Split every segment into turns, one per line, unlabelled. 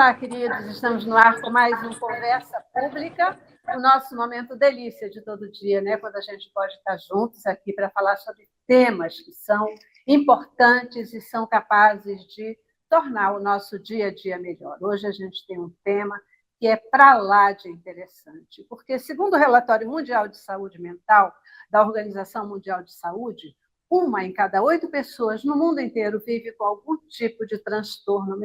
Olá, queridos, estamos no ar com mais um Conversa Pública, o nosso momento delícia de todo dia, né? Quando a gente pode estar juntos aqui para falar sobre temas que são importantes e são capazes de tornar o nosso dia a dia melhor. Hoje a gente tem um tema que é para lá de interessante, porque, segundo o Relatório Mundial de Saúde Mental da Organização Mundial de Saúde, 1 em cada 8 pessoas no mundo inteiro vive com algum tipo de transtorno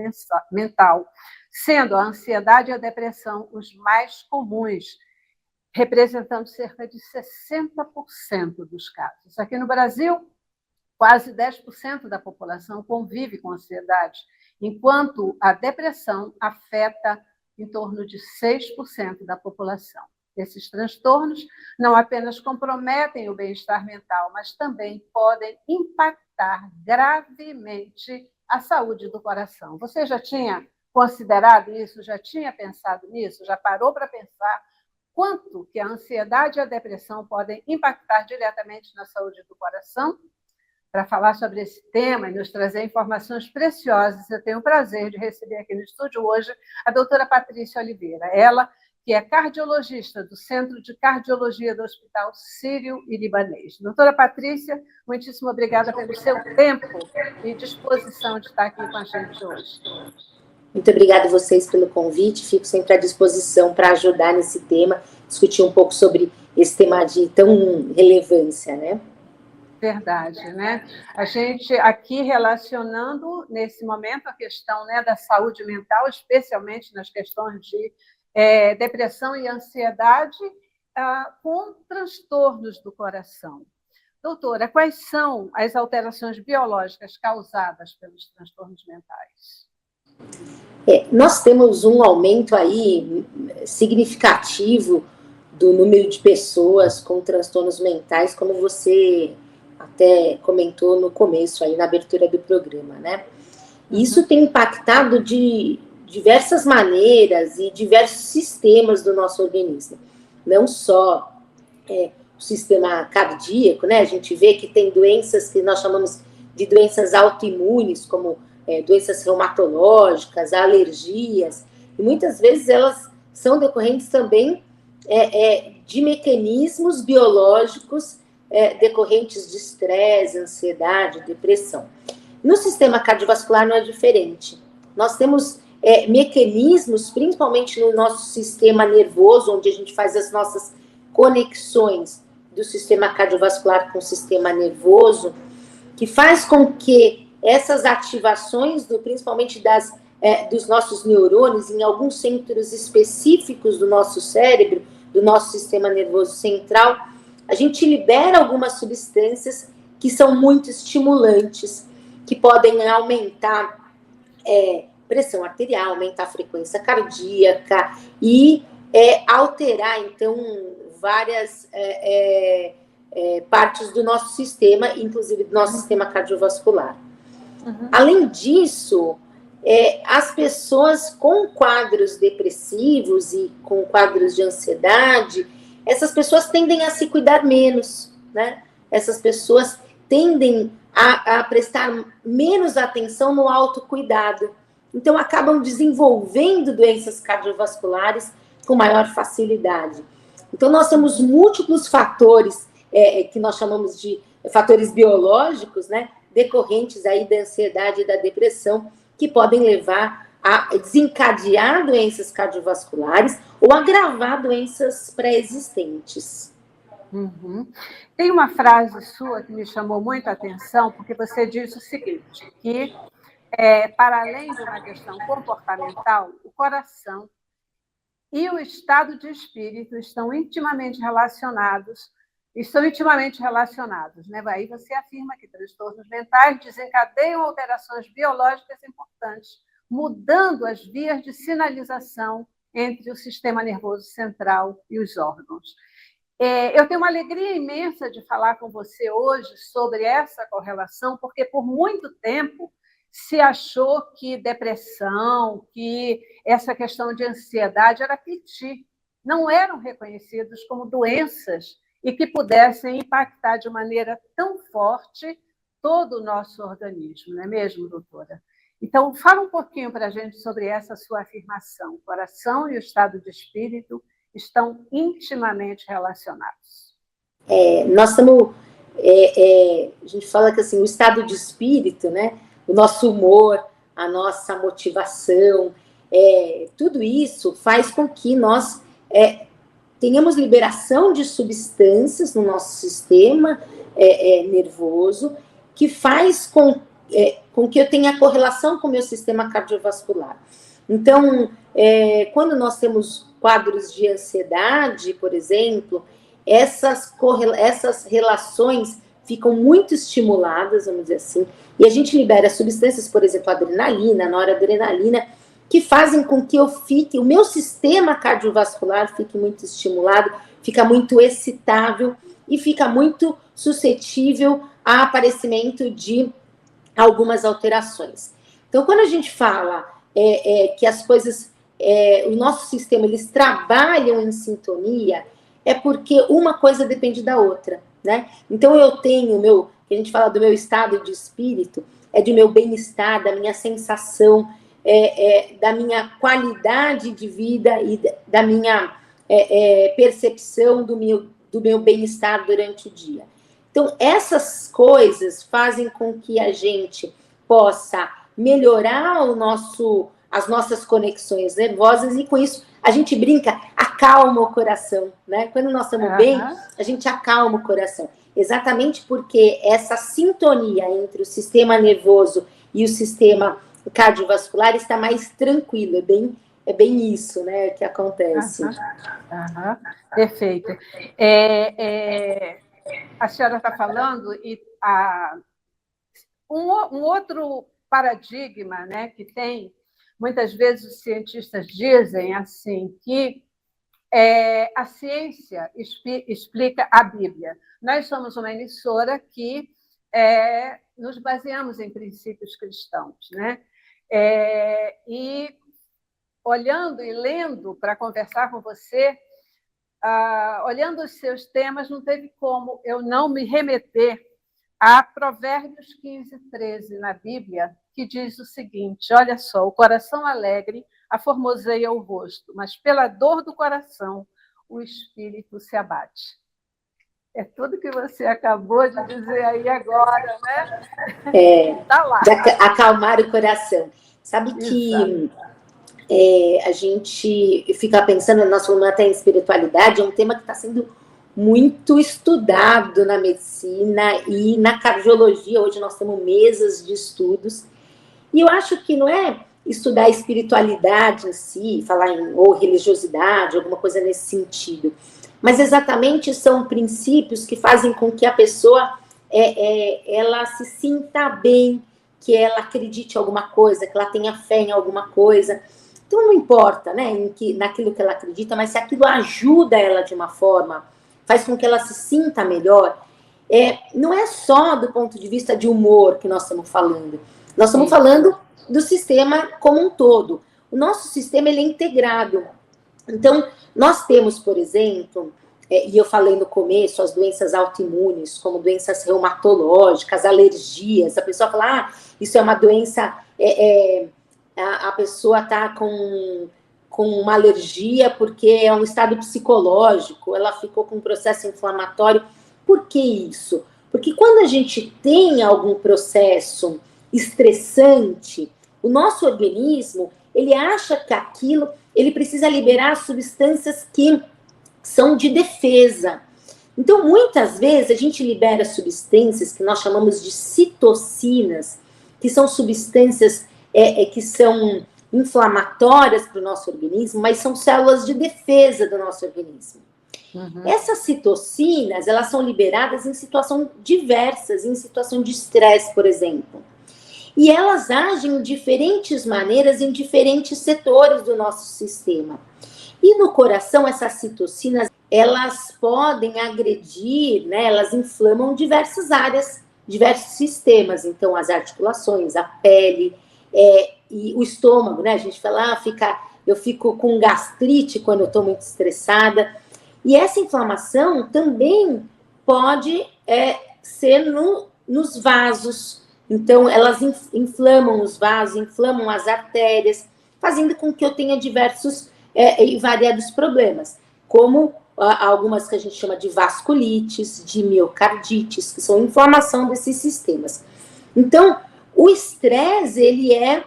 mental, sendo a ansiedade e a depressão os mais comuns, representando cerca de 60% dos casos. Aqui no Brasil, quase 10% da população convive com ansiedade, enquanto a depressão afeta em torno de 6% da população. Esses transtornos não apenas comprometem o bem-estar mental, mas também podem impactar gravemente a saúde do coração. Você já tinha considerado isso? Já tinha pensado nisso? Já parou para pensar quanto que a ansiedade e a depressão podem impactar diretamente na saúde do coração? Para falar sobre esse tema e nos trazer informações preciosas, eu tenho o prazer de receber aqui no estúdio hoje a doutora Patrícia Oliveira. Ela que é cardiologista do Centro de Cardiologia do Hospital Sírio-Libanês. Doutora Patrícia, muitíssimo obrigada pelo seu tempo e disposição de estar aqui com a gente hoje.
Muito obrigada a vocês pelo convite, fico sempre à disposição para ajudar nesse tema, discutir um pouco sobre esse tema de tão relevância, né?
Verdade, né? A gente aqui relacionando, nesse momento, a questão, né, da saúde mental, especialmente nas questões de depressão e ansiedade, com transtornos do coração. Doutora, quais são as alterações biológicas causadas pelos transtornos mentais?
Nós temos um aumento aí significativo do número de pessoas com transtornos mentais, como você até comentou no começo, aí na abertura do programa, né? Isso tem impactado de diversas maneiras e diversos sistemas do nosso organismo. Não só o sistema cardíaco, né? A gente vê que tem doenças que nós chamamos de doenças autoimunes, como doenças reumatológicas, alergias, e muitas vezes elas são decorrentes também de mecanismos biológicos decorrentes de estresse, ansiedade, depressão. No sistema cardiovascular não é diferente. Nós temos mecanismos, principalmente no nosso sistema nervoso, onde a gente faz as nossas conexões do sistema cardiovascular com o sistema nervoso, que faz com que essas ativações, principalmente dos nossos neurônios, em alguns centros específicos do nosso cérebro, do nosso sistema nervoso central, a gente libera algumas substâncias que são muito estimulantes, que podem aumentar pressão arterial, aumentar a frequência cardíaca e alterar, então, várias partes do nosso sistema, inclusive do nosso sistema cardiovascular. Além disso, as pessoas com quadros depressivos e com quadros de ansiedade, essas pessoas tendem a se cuidar menos, né? Essas pessoas tendem a prestar menos atenção no autocuidado. Então, acabam desenvolvendo doenças cardiovasculares com maior facilidade. Então, nós temos múltiplos fatores, que nós chamamos de fatores biológicos, né, decorrentes aí da ansiedade e da depressão, que podem levar a desencadear doenças cardiovasculares ou agravar doenças pré-existentes.
Tem uma frase sua que me chamou muito a atenção, porque você disse o seguinte, que para além de uma questão comportamental, o coração e o estado de espírito estão intimamente relacionados, né? Aí você afirma que transtornos mentais desencadeiam alterações biológicas importantes, mudando as vias de sinalização entre o sistema nervoso central e os órgãos. Eu tenho uma alegria imensa de falar com você hoje sobre essa correlação, porque por muito tempo se achou que depressão, que essa questão de ansiedade era piti, não eram reconhecidos como doenças e que pudessem impactar de maneira tão forte todo o nosso organismo, não é mesmo, doutora? Então, fala um pouquinho para a gente sobre essa sua afirmação. O coração e o estado de espírito estão intimamente relacionados.
Nós estamos... a gente fala que assim, o estado de espírito, né? O nosso humor, a nossa motivação, tudo isso faz com que nós tenhamos liberação de substâncias no nosso sistema nervoso, que faz com que eu tenha correlação com o meu sistema cardiovascular. Então, quando nós temos quadros de ansiedade, por exemplo, essas relações ficam muito estimuladas, vamos dizer assim, e a gente libera substâncias, por exemplo, adrenalina, noradrenalina, que fazem com que o meu sistema cardiovascular fique muito estimulado, fica muito excitável e fica muito suscetível a aparecimento de algumas alterações. Então, quando a gente fala que as coisas, o nosso sistema, eles trabalham em sintonia, é porque uma coisa depende da outra, né? Então, eu tenho a gente fala do meu estado de espírito, do meu bem-estar, da minha sensação, da minha qualidade de vida e da minha percepção do meu bem-estar durante o dia. Então, essas coisas fazem com que a gente possa melhorar as nossas conexões nervosas e, com isso, a gente brinca, acalma o coração, né? Quando nós estamos bem, a gente acalma o coração. Exatamente porque essa sintonia entre o sistema nervoso e o sistema cardiovascular está mais tranquilo. É bem isso, né, que acontece.
Perfeito. A senhora está falando e um outro paradigma, né, que tem, muitas vezes os cientistas dizem assim que a ciência explica a Bíblia. Nós somos uma emissora que nos baseamos em princípios cristãos, né? E olhando e lendo para conversar com você, olhando os seus temas, não teve como eu não me remeter a Provérbios 15, 13 na Bíblia, que diz o seguinte: olha só, o coração alegre aformoseia o rosto, mas pela dor do coração o espírito se abate. É tudo que você acabou de dizer aí agora, né?
Tá lá. De acalmar o coração. Sabe que a gente fica pensando, nós falamos até em espiritualidade, é um tema que está sendo muito estudado na medicina e na cardiologia. Hoje nós temos mesas de estudos. E eu acho que não é estudar a espiritualidade em si, falar ou religiosidade, alguma coisa nesse sentido, mas exatamente são princípios que fazem com que a pessoa ela se sinta bem, que ela acredite em alguma coisa, que ela tenha fé em alguma coisa. Então não importa, né, naquilo que ela acredita, mas se aquilo ajuda ela de uma forma, faz com que ela se sinta melhor, não é só do ponto de vista de humor que nós estamos falando. Nós estamos falando do sistema como um todo. O nosso sistema, ele é integrado. Então, nós temos, por exemplo, e eu falei no começo, as doenças autoimunes, como doenças reumatológicas, alergias. A pessoa fala, isso é uma doença, a pessoa está com uma alergia porque é um estado psicológico, ela ficou com um processo inflamatório. Por que isso? Porque quando a gente tem algum processo estressante, o nosso organismo, ele acha que aquilo, ele precisa liberar substâncias que são de defesa. Então, muitas vezes, a gente libera substâncias que nós chamamos de citocinas, que são substâncias que são inflamatórias para o nosso organismo, mas são células de defesa do nosso organismo. Essas citocinas, elas são liberadas em situações diversas, em situação de estresse, por exemplo. E elas agem de diferentes maneiras em diferentes setores do nosso sistema. E no coração, essas citocinas, elas podem agredir, né, elas inflamam diversas áreas, diversos sistemas. Então, as articulações, a pele, e o estômago, né? A gente fala, eu fico com gastrite quando eu estou muito estressada. E essa inflamação também pode ser nos vasos, Então, elas inflamam os vasos, inflamam as artérias, fazendo com que eu tenha diversos e variados problemas, como algumas que a gente chama de vasculites, de miocardites, que são inflamação desses sistemas. Então, o estresse, ele é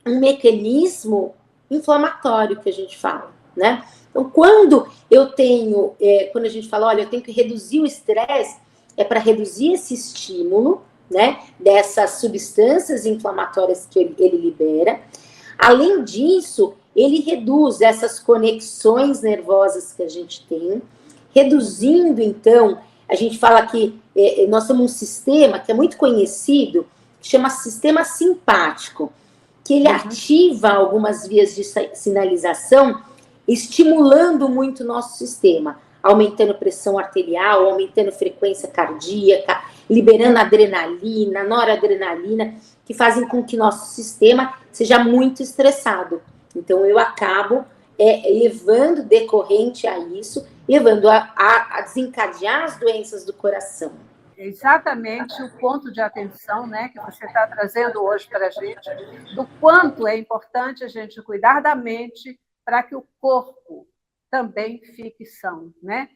um mecanismo inflamatório que a gente fala, né? Então, quando a gente fala, olha, eu tenho que reduzir o estresse, é para reduzir esse estímulo, né, dessas substâncias inflamatórias que ele libera. Além disso, ele reduz essas conexões nervosas que a gente tem, reduzindo, então, a gente fala que nós temos um sistema que é muito conhecido, que chama sistema simpático, que ele ativa algumas vias de sinalização, estimulando muito o nosso sistema, aumentando pressão arterial, aumentando frequência cardíaca, liberando adrenalina, noradrenalina, que fazem com que nosso sistema seja muito estressado. Então, eu acabo levando decorrente a isso, levando a desencadear as doenças do coração.
Exatamente o ponto de atenção, né, que você está trazendo hoje para a gente, do quanto é importante a gente cuidar da mente para que o corpo também fique são, né?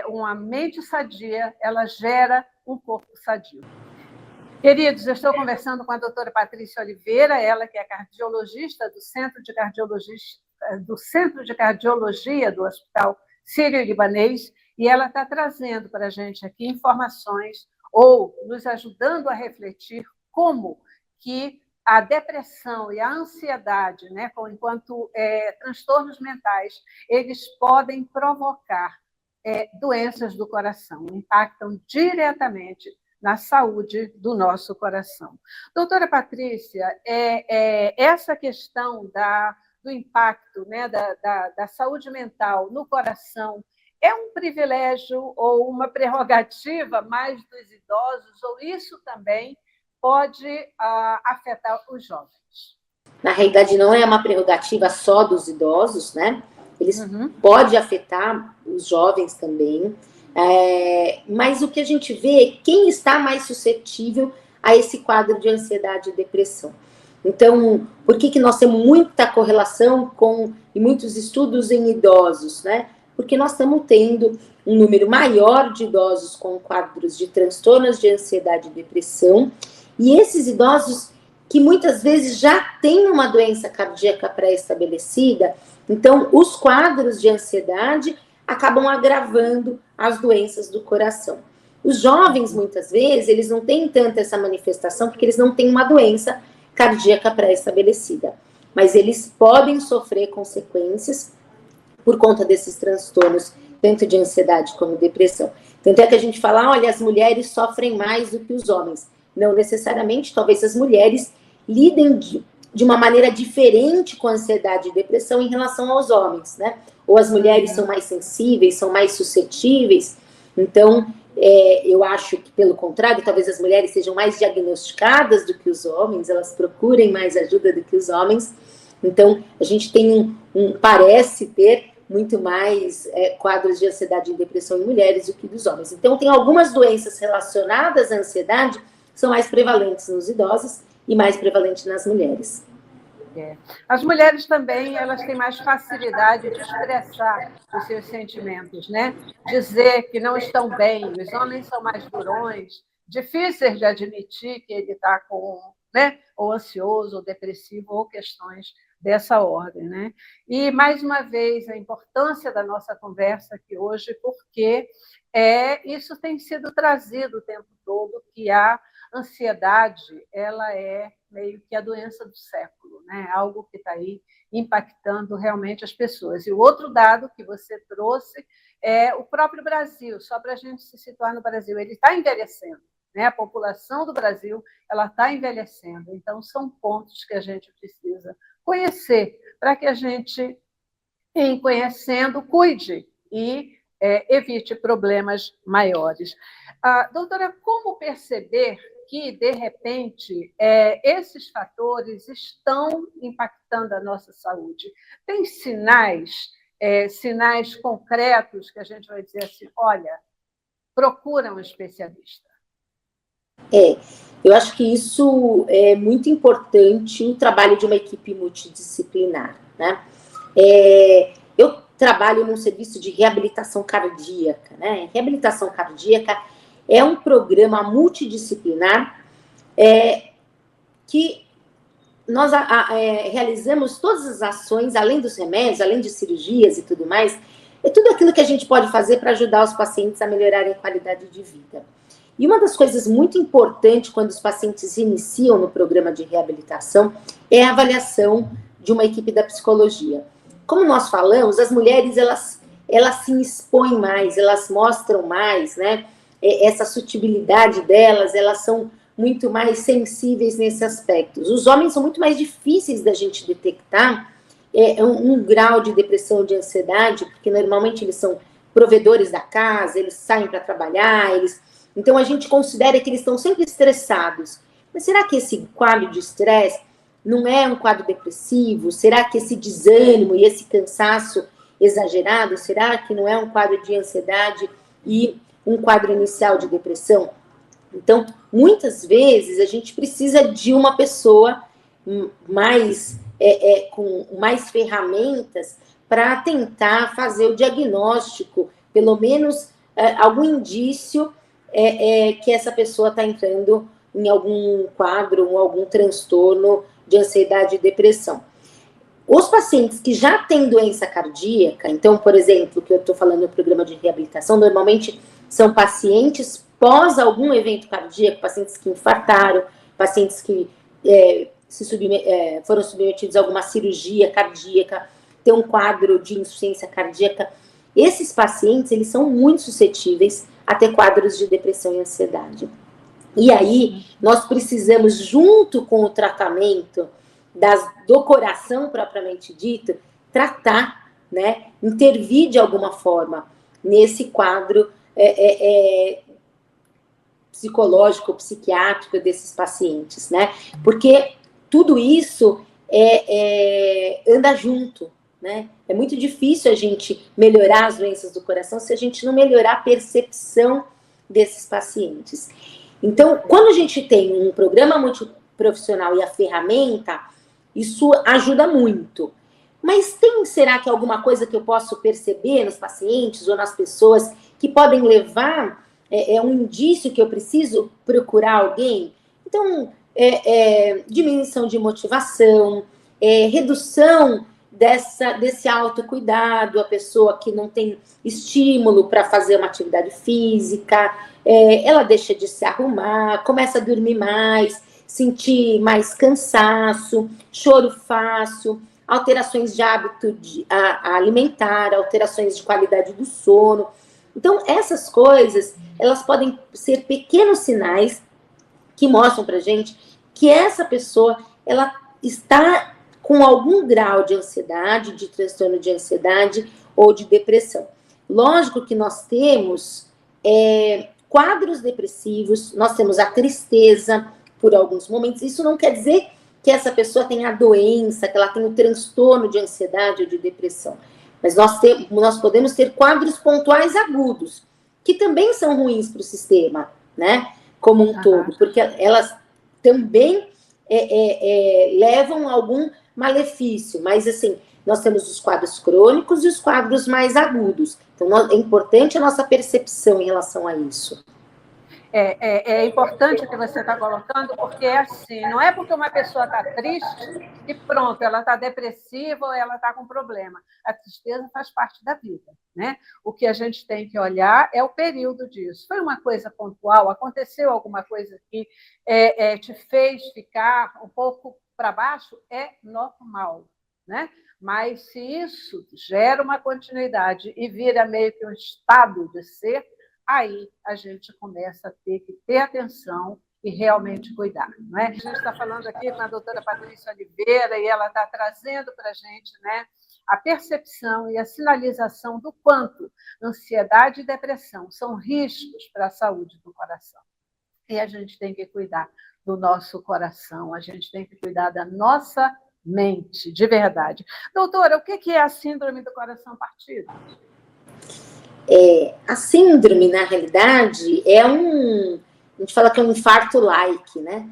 Uma mente sadia, ela gera um corpo sadio. Queridos, eu estou conversando com a doutora Patrícia Oliveira, ela que é cardiologista do Centro de Cardiologia do Hospital Sírio-Libanês, e ela está trazendo para a gente aqui informações ou nos ajudando a refletir como que a depressão e a ansiedade, né, enquanto transtornos mentais, eles podem provocar doenças do coração, impactam diretamente na saúde do nosso coração. Doutora Patrícia, essa questão do impacto, né, da saúde mental no coração é um privilégio ou uma prerrogativa mais dos idosos, ou isso também pode afetar os jovens?
Na realidade, não é uma prerrogativa só dos idosos, né? Eles pode afetar os jovens também. Mas o que a gente vê é quem está mais suscetível a esse quadro de ansiedade e depressão. Então, por que nós temos muita correlação e muitos estudos em idosos, né? Porque nós estamos tendo um número maior de idosos com quadros de transtornos de ansiedade e depressão, e esses idosos que muitas vezes já têm uma doença cardíaca pré-estabelecida, então os quadros de ansiedade acabam agravando as doenças do coração. Os jovens, muitas vezes, eles não têm tanta essa manifestação porque eles não têm uma doença cardíaca pré-estabelecida, mas eles podem sofrer consequências por conta desses transtornos, tanto de ansiedade como depressão. Tanto é que a gente fala, olha, as mulheres sofrem mais do que os homens. Não necessariamente, talvez as mulheres lidem de uma maneira diferente com ansiedade e depressão em relação aos homens, né? Ou as mulheres são mais sensíveis, são mais suscetíveis. Então, eu acho que, pelo contrário, talvez as mulheres sejam mais diagnosticadas do que os homens, elas procurem mais ajuda do que os homens. Então, a gente tem parece ter muito mais quadros de ansiedade e depressão em mulheres do que dos homens. Então, tem algumas doenças relacionadas à ansiedade que são mais prevalentes nos idosos e mais prevalentes nas mulheres.
As mulheres também, elas têm mais facilidade de expressar os seus sentimentos, né? Dizer que não estão bem. Os homens são mais durões, difíceis de admitir que ele está né, ou ansioso, ou depressivo, ou questões dessa ordem, né? E, mais uma vez, a importância da nossa conversa aqui hoje, porque isso tem sido trazido o tempo todo, que a ansiedade, ela é meio que a doença do século, né? Algo que está aí impactando realmente as pessoas. E o outro dado que você trouxe é o próprio Brasil, só para a gente se situar no Brasil, ele está envelhecendo, né? A população do Brasil ela está envelhecendo, então são pontos que a gente precisa conhecer, para que a gente, em conhecendo, cuide e evite problemas maiores. Doutora, como perceber que, de repente, esses fatores estão impactando a nossa saúde? Tem sinais concretos que a gente vai dizer assim, olha, procura um especialista?
Eu acho que isso é muito importante, o trabalho de uma equipe multidisciplinar, né? Eu trabalho num serviço de reabilitação cardíaca, né? Reabilitação cardíaca é um programa multidisciplinar que nós realizamos todas as ações, além dos remédios, além de cirurgias e tudo mais, é tudo aquilo que a gente pode fazer para ajudar os pacientes a melhorarem a qualidade de vida. E uma das coisas muito importantes quando os pacientes iniciam no programa de reabilitação é a avaliação de uma equipe da psicologia. Como nós falamos, as mulheres, elas se expõem mais, elas mostram mais, né? Essa sutibilidade delas, elas são muito mais sensíveis nesse aspecto. Os homens são muito mais difíceis da gente detectar um grau de depressão ou de ansiedade, porque normalmente eles são provedores da casa, eles saem para trabalhar, então a gente considera que eles estão sempre estressados. Mas será que esse quadro de estresse não é um quadro depressivo? Será que esse desânimo e esse cansaço exagerado, será que não é um quadro de ansiedade e um quadro inicial de depressão? Então, muitas vezes, a gente precisa de uma pessoa mais, com mais ferramentas para tentar fazer o diagnóstico, pelo menos algum indício que essa pessoa está entrando em algum quadro, ou algum transtorno de ansiedade e depressão. Os pacientes que já têm doença cardíaca, então, por exemplo, que eu estou falando no programa de reabilitação, normalmente são pacientes pós algum evento cardíaco, pacientes que infartaram, pacientes que foram submetidos a alguma cirurgia cardíaca, tem um quadro de insuficiência cardíaca. Esses pacientes, eles são muito suscetíveis a ter quadros de depressão e ansiedade. E aí, nós precisamos, junto com o tratamento do coração propriamente dito, tratar, né, intervir de alguma forma nesse quadro psicológico, psiquiátrico desses pacientes, né? Porque tudo isso anda junto, né? É muito difícil a gente melhorar as doenças do coração se a gente não melhorar a percepção desses pacientes. Então, quando a gente tem um programa multiprofissional e a ferramenta, isso ajuda muito. Mas será que alguma coisa que eu posso perceber nos pacientes ou nas pessoas que podem levar um indício que eu preciso procurar alguém? Então, diminuição de motivação, redução desse autocuidado, a pessoa que não tem estímulo para fazer uma atividade física, ela deixa de se arrumar, começa a dormir mais, sentir mais cansaço, choro fácil, alterações de hábito alimentar, alterações de qualidade do sono. Então, essas coisas, elas podem ser pequenos sinais que mostram para a gente que essa pessoa, ela está com algum grau de ansiedade, de transtorno de ansiedade ou de depressão. Lógico que nós temos quadros depressivos, nós temos a tristeza por alguns momentos. Isso não quer dizer que essa pessoa tenha a doença, que ela tenha o transtorno de ansiedade ou de depressão. Mas nós podemos ter quadros pontuais agudos, que também são ruins para o sistema, né? Como um todo, porque elas também levam a algum malefício. Mas, assim, nós temos os quadros crônicos e os quadros mais agudos. Então, é importante a nossa percepção em relação a isso.
É importante o que você está colocando, porque assim, não é porque uma pessoa está triste e pronto, ela está depressiva ou ela está com problema. A tristeza faz parte da vida, né? O que a gente tem que olhar é o período disso. Foi uma coisa pontual? Aconteceu alguma coisa que te fez ficar um pouco para baixo? É normal, né? Mas se isso gera uma continuidade e vira meio que um estado de ser, aí a gente começa a ter que ter atenção e realmente cuidar. Não é? A gente está falando aqui com a doutora Patrícia Oliveira e ela está trazendo para a gente, né, a percepção e a sinalização do quanto ansiedade e depressão são riscos para a saúde do coração. E a gente tem que cuidar do nosso coração, a gente tem que cuidar da nossa mente, de verdade. Doutora, o que é a síndrome do coração partido?
A síndrome, na realidade, a gente fala que é um infarto-like, né?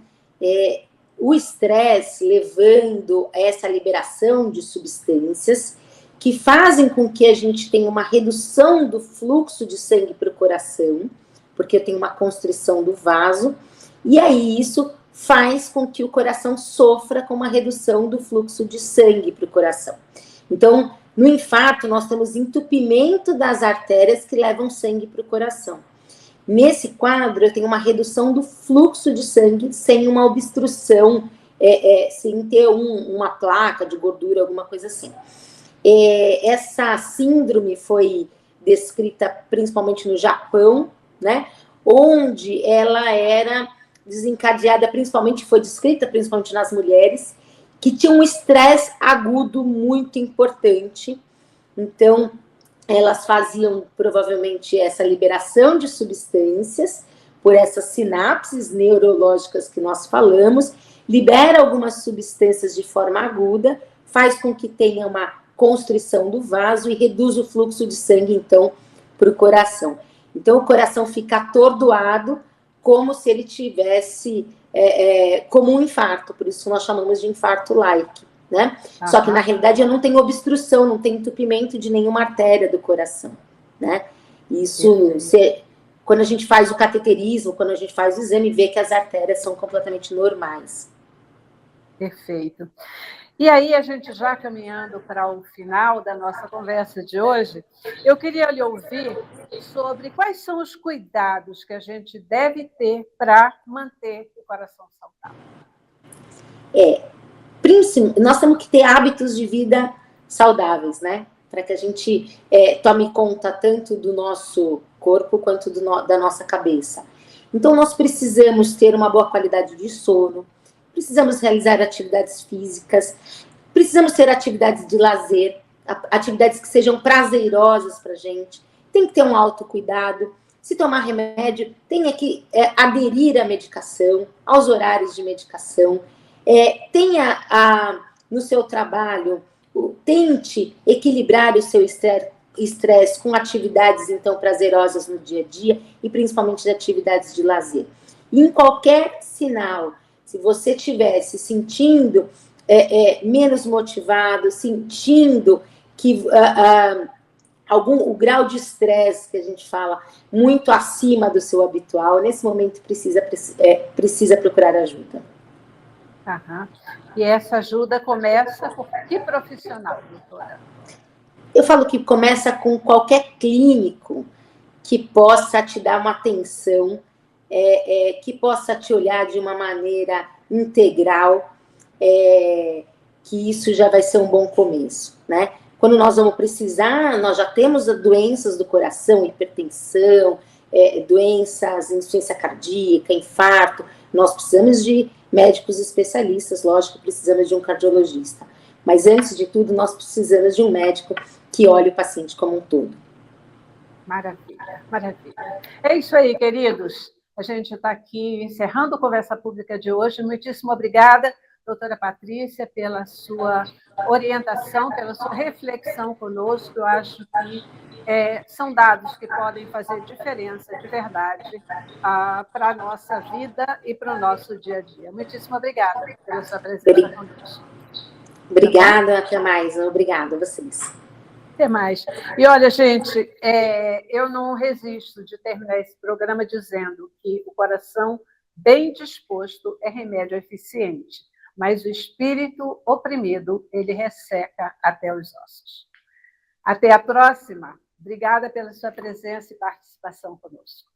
O estresse levando a essa liberação de substâncias que fazem com que a gente tenha uma redução do fluxo de sangue para o coração, porque tem uma constrição do vaso, e aí isso faz com que o coração sofra com uma redução do fluxo de sangue para o coração. Então, no infarto, nós temos entupimento das artérias que levam sangue para o coração. Nesse quadro, eu tenho uma redução do fluxo de sangue sem uma obstrução, sem ter uma placa de gordura, alguma coisa assim. Essa síndrome foi descrita principalmente no Japão, né? Onde ela era desencadeada, foi descrita principalmente nas mulheres, que tinham um estresse agudo muito importante. Então, elas faziam provavelmente essa liberação de substâncias por essas sinapses neurológicas que nós falamos, libera algumas substâncias de forma aguda, faz com que tenha uma constrição do vaso e reduz o fluxo de sangue, então, para o coração. Então, o coração fica atordoado, como se ele tivesse, como um infarto, por isso nós chamamos de infarto-like, né? Só que, na realidade, eu não tenho obstrução, não tenho entupimento de nenhuma artéria do coração, né? Isso, quando a gente faz o cateterismo, quando a gente faz o exame, vê que as artérias são completamente normais.
Perfeito. E aí, a gente já caminhando para o final da nossa conversa de hoje, eu queria lhe ouvir sobre quais são os cuidados que a gente deve ter para manter o coração saudável.
Nós temos que ter hábitos de vida saudáveis, né? Para que a gente tome conta tanto do nosso corpo quanto da nossa cabeça. Então, nós precisamos ter uma boa qualidade de sono, precisamos realizar atividades físicas, precisamos ter atividades de lazer, atividades que sejam prazerosas para a gente, tem que ter um autocuidado. Se tomar remédio, tem que aderir à medicação, aos horários de medicação. Tenha no seu trabalho, tente equilibrar o seu estresse com atividades, então, prazerosas no dia a dia e principalmente de atividades de lazer. E em qualquer sinal, se você estiver se sentindo menos motivado, sentindo que o grau de estresse que a gente fala muito acima do seu habitual, nesse momento precisa procurar ajuda.
Uhum. E essa ajuda começa por que profissional, doutora?
Eu falo que começa com qualquer clínico que possa te dar uma atenção, que possa te olhar de uma maneira integral, que isso já vai ser um bom começo, né? Quando nós vamos precisar, nós já temos doenças do coração, hipertensão, doenças, insuficiência cardíaca, infarto, nós precisamos de médicos especialistas, lógico, precisamos de um cardiologista. Mas, antes de tudo, nós precisamos de um médico que olhe o paciente como um todo.
Maravilha, maravilha. É isso aí, queridos. A gente está aqui encerrando a conversa pública de hoje. Muitíssimo obrigada, doutora Patrícia, pela sua orientação, pela sua reflexão conosco. Eu acho que são dados que podem fazer diferença, de verdade, para a nossa vida e para o nosso dia a dia. Muitíssimo obrigada pela sua presença conosco.
Obrigada, até mais. Obrigada a vocês.
Até mais. E olha, gente, eu não resisto de terminar esse programa dizendo que o coração bem disposto é remédio eficiente, mas o espírito oprimido, ele resseca até os ossos. Até a próxima. Obrigada pela sua presença e participação conosco.